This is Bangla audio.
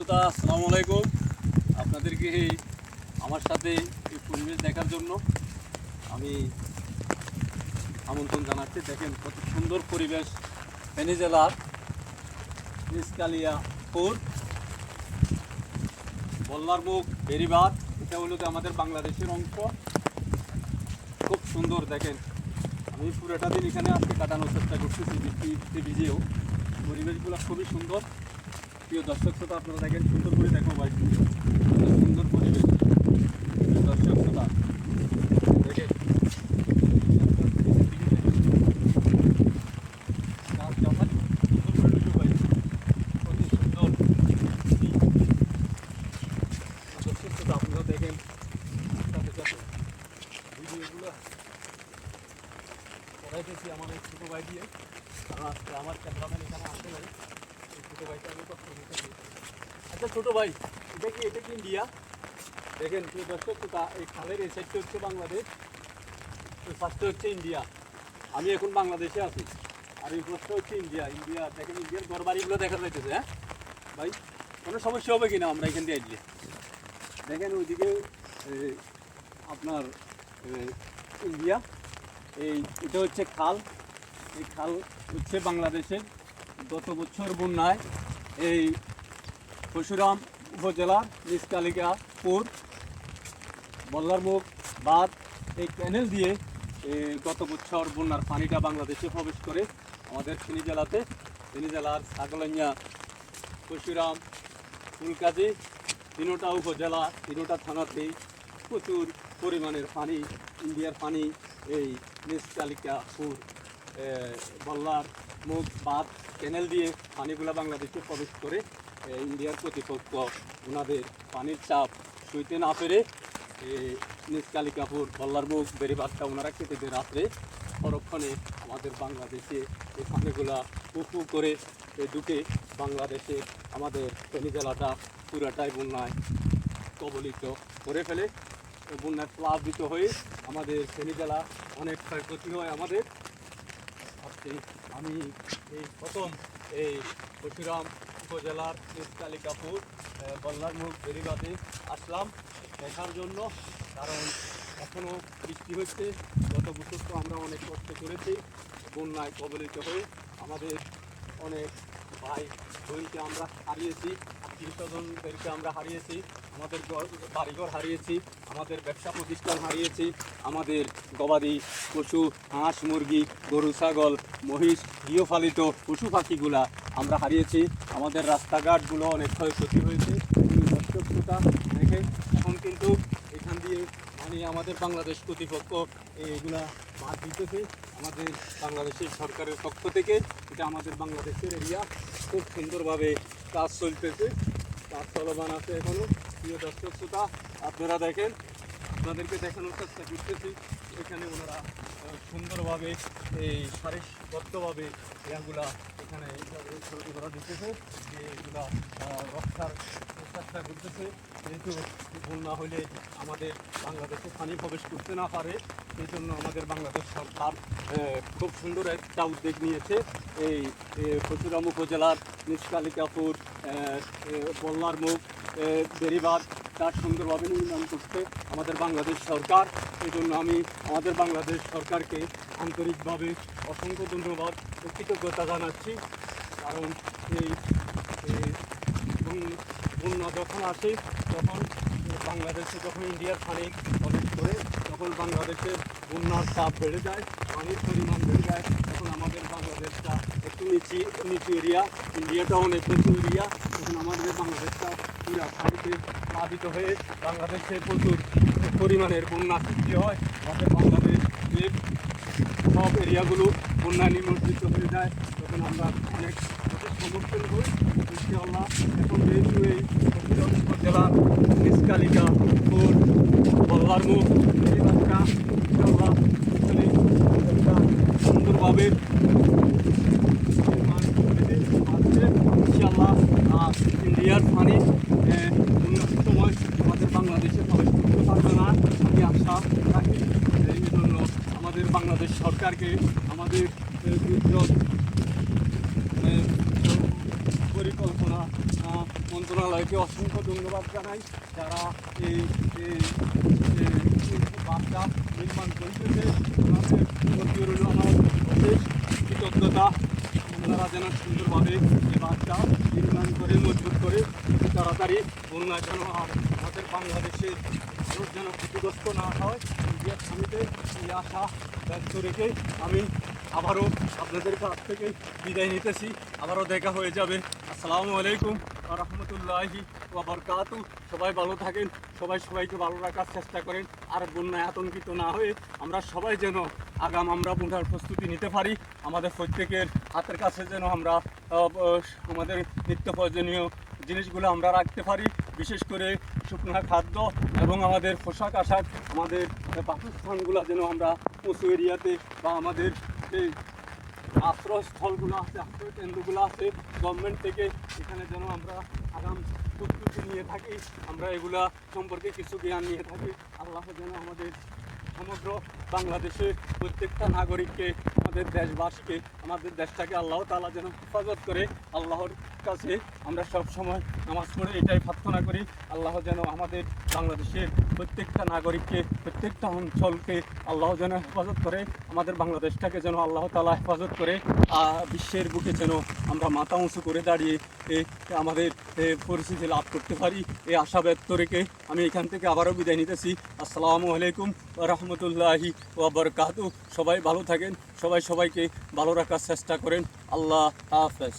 শ্রোতা, আসসালামু আলাইকুম। আপনাদেরকে আমার সাথে এই পরিবেশ দেখার জন্য আমি আমন্ত্রণ জানাচ্ছি। দেখেন কত সুন্দর পরিবেশ। ফেনী জেলার নিষ্কালিয়াপুর বল্লার মুখ বেরিবাদ, এটা হলো আমাদের বাংলাদেশের অংশ। খুব সুন্দর। দেখেন আমি পুরোটা দিন এখানে আজকে কাটানোর চেষ্টা করতেছি, বৃষ্টি ভিজেও। পরিবেশগুলো খুবই সুন্দর। প্রিয় দর্শক শ্রোতা, আপনারা দেখেন, সুন্দর করে দেখো ভাই, সুন্দর পরিবেশ। দর্শক শ্রোতা দেখেন আপনারা দেখেন ভিডিওগুলো করাইতেছি আমার এই ছোটো ভাই দিয়ে। কারণ আজকে আমার ক্যামেরাম্যান এখানে আসতে পারে, এই ছোটো ভাইটা আমি কষ্ট করতেছি। আচ্ছা ছোটো ভাই, এটা কি ইন্ডিয়া? দেখেন প্রিয় দর্শক শ্রোতা, এই খালের এই সাইডটা হচ্ছে বাংলাদেশ, ওই ফার্স্টে হচ্ছে ইন্ডিয়া। আমি এখন বাংলাদেশে আছি, আর এই ফার্স্টটা হচ্ছে ইন্ডিয়া। দেখেন ইন্ডিয়ার ঘর বাড়িগুলো দেখা যাইতেছে। হ্যাঁ ভাই, কোনো সমস্যা হবে কিনা আমরা এখান দিয়ে আসলে? দেখেন ওইদিকে আপনার ইন্ডিয়া, এটা হচ্ছে খাল। এই খাল হচ্ছে বাংলাদেশের। গত বছর বন্যায় এই পরশুরাম উপজেলার নিষ্কালিকাপুর বল্লার মুখ বাঁধ, এই ক্যানেল দিয়ে গত বছর বন্যার পানিটা বাংলাদেশে প্রবেশ করে আমাদের ফেনী জেলার ছাগলাইয়া, পরশুরাম, ফুলকাজি, তিনোটা উপজেলা, তিনোটা থানাতেই প্রচুর পরিমাণের পানি, ইন্ডিয়ার পানি এই নিষ্কালিকাপুর বল্লার মুখ বাঁধ ক্যানেল দিয়ে পানিগুলো বাংলাদেশে প্রবেশ করে। ইন্ডিয়ার কর্তৃপক্ষ ওনাদের পানির চাপ সইতে না পেরে নিষ্কালিকাপুর বল্লার মুখ বেড়িবাঁধটা ওনারা কেটে দিয়ে রাত্রে সংরক্ষণে আমাদের বাংলাদেশে এই পানিগুলা উঁচু করে ঢুকে বাংলাদেশে আমাদের ফেনী জেলাটা পুরাটাই বন্যায় কবলিত করে ফেলে। বন্যায় প্লাবিত হয়ে আমাদের ফেনী জেলা অনেক ক্ষয়ক্ষতি হয় আমাদের। আমি এই প্রথম এই পরশুরাম উপজেলার নিষ্কালিকাপুর বল্লার মুখ বেড়িবাঁধে আসলাম দেখার জন্য, কারণ এখনও বৃষ্টি হচ্ছে। গত বছর তো আমরা অনেক কষ্ট করেছি বন্যায় কবলিত হয়ে। আমাদের অনেক ভাই বোনকে আমরা হারিয়েছি, আত্মীয়স্বজনদেরকে আমরা হারিয়েছি, আমাদের বাড়িঘর হারিয়েছি, আমাদের ব্যবসা প্রতিষ্ঠান হারিয়েছি, আমাদের গবাদি পশু, হাঁস মুরগি, গরু ছাগল, মহিষ, গৃহপালিত পশু পাখিগুলা আমরা হারিয়েছি। আমাদের রাস্তাঘাটগুলো অনেক ক্ষয়ক্ষতি হয়েছে। দর্শক শ্রোতা দেখে এখন কিন্তু এখান দিয়ে আমাদের বাংলাদেশ কর্তৃপক্ষ এগুলা বাদ দিতেছে আমাদের বাংলাদেশের সরকারের পক্ষ থেকে। এটা আমাদের বাংলাদেশের এরিয়া, খুব সুন্দরভাবে কাজ চলতেছে, কাজ চলমান আছে এখনও। প্রিয় দর্শক শ্রোতা, আপনারা দেখেন, আপনাদেরকে দেখানোর চেষ্টা করতেছি। এখানে ওনারা সুন্দরভাবে এই সারিবদ্ধভাবে এগুলা এখানে তৈরি করা দিতেছে, যে এগুলা রক্ষার চেষ্টা করতেছে। যেহেতু বন্যা হলে আমাদের বাংলাদেশে পানি প্রবেশ করতে না পারে, সেই জন্য আমাদের বাংলাদেশ সরকার খুব সুন্দর একটা উদ্যোগ নিয়েছে। এই পরশুরাম উপজেলার নিষ্কালিকাপুর বল্লার মুখ বেড়িবাঁধ তার সুন্দরভাবে নির্মাণ করতে আমাদের বাংলাদেশ সরকার। এই জন্য আমি আমাদের বাংলাদেশ সরকারকে আন্তরিকভাবে অসংখ্য ধন্যবাদ ও কৃতজ্ঞতা জানাচ্ছি। কারণ এই বন্যা যখন আসে তখন বাংলাদেশে, যখন ইন্ডিয়ার পানি প্রবেশ করে, তখন বাংলাদেশে বন্যার চাপ বেড়ে যায়, পানির পরিমাণ বেড়ে যায়। তখন আমাদের বাংলাদেশটা একটু নিচু এরিয়া, ইন্ডিয়াটা অনেক নিচু এরিয়া। তখন আমাদের বাংলাদেশটা পুরা পানিতে প্লাবিত হয়ে বাংলাদেশে প্রচুর পরিমাণের বন্যা সৃষ্টি হয়। আমাদের বাংলাদেশের সব এরিয়াগুলো বন্যায় নিমজ্জিত হয়ে যায়। তখন আমরা অনেক সমর্থন হই। ইনশাআল্লাহ এখন যেহেতু এই পরশুরাম উপজেলার নিষ্কালিকাপুর বল্লার মুখ বেড়িবাঁধটা ইনশাআল্লাহ এখানে একটা সুন্দরভাবে ইনশাআল্লাহ ইন্ডিয়ার পানি উন্নত সময় আমাদের বাংলাদেশে প্রবেশ করতে পারবে না, আমি আশা রাখি। এই জন্য আমাদের বাংলাদেশ সরকারকে আমাদের দুর্যোগ পরিকল্পনা মন্ত্রণালয়কে অসংখ্য ধন্যবাদ জানাই, যারা এই বাঁধটা নির্মাণ করতেছে। ওনাদের প্রতি রইল আমার অশেষ কৃতজ্ঞতা। ওনারা যেন সুন্দরভাবে এই বাঁধটা নির্মাণ করে মজবুত করে তাড়াতাড়ি বন্যা যেন আর আমাদের বাংলাদেশের মানুষ যেন ক্ষতিগ্রস্ত না হয়, সামিতে এই আশা ব্যক্ত রেখে আমি আবারও আপনাদের কাছ থেকে বিদায় নিতেছি। আবারও দেখা হয়ে যাবে। আসসালামু আলাইকুম ওয়া রাহমাতুল্লাহি ওয়া বারাকাতু। সবাই ভালো থাকেন, সবাই সবাইকে ভালো রাখার চেষ্টা করেন। আর বন্যায় আতঙ্কিত না হয়ে আমরা সবাই যেন আমরা বন্যার প্রস্তুতি নিতে পারি। আমাদের প্রত্যেকের হাতের কাছে যেন আমরা আমাদের নিত্য প্রয়োজনীয় জিনিসগুলো আমরা রাখতে পারি, বিশেষ করে শুকনো খাদ্য এবং আমাদের পোশাক আশাক, আমাদের বাসস্থানগুলো যেন আমরা উঁচু এরিয়াতে বা আমাদের যে আশ্রয়স্থলগুলো আছে, আশ্রয় কেন্দ্রগুলো আছে গভর্নমেন্ট থেকে, এখানে যেন আমরা আগাম প্রস্তুতি নিয়ে থাকি, আমরা এগুলা সম্পর্কে কিছু জ্ঞান নিয়ে থাকি। আল্লাহ যেন আমাদের সমগ্র বাংলাদেশের প্রত্যেকটা নাগরিককে, আমাদের দেশবাসীকে, আমাদের দেশটাকে আল্লাহ তাআলা যেন হেফাজত করে। আল্লাহর কাছে আমরা সব সময় নামাজ পড়ে এটাই প্রার্থনা করি, আল্লাহ যেন আমাদের বাংলাদেশের প্রত্যেকটা নাগরিককে, প্রত্যেকটা অঞ্চলকে আল্লাহ যেন হেফাজত করে, আমাদের বাংলাদেশটাকে যেন আল্লাহ তাআলা হেফাজত করে। বিশ্বের বুকে যেন আমরা মাথা উঁচু করে দাঁড়িয়ে আমাদের পরিস্থিতি লাভ করতে পারি, এই আশা ব্যক্ত রেখে আমি এখান থেকে আবারও বিদায় নিতেছি। আসসালামু আলাইকুম ওয়া রাহমাতুল্লাহি ওয়া বারাকাতুহু। সবাই ভালো থাকেন, সবাই সবাইকে ভালো রাখার চেষ্টা করেন। আল্লাহ হাফেজ।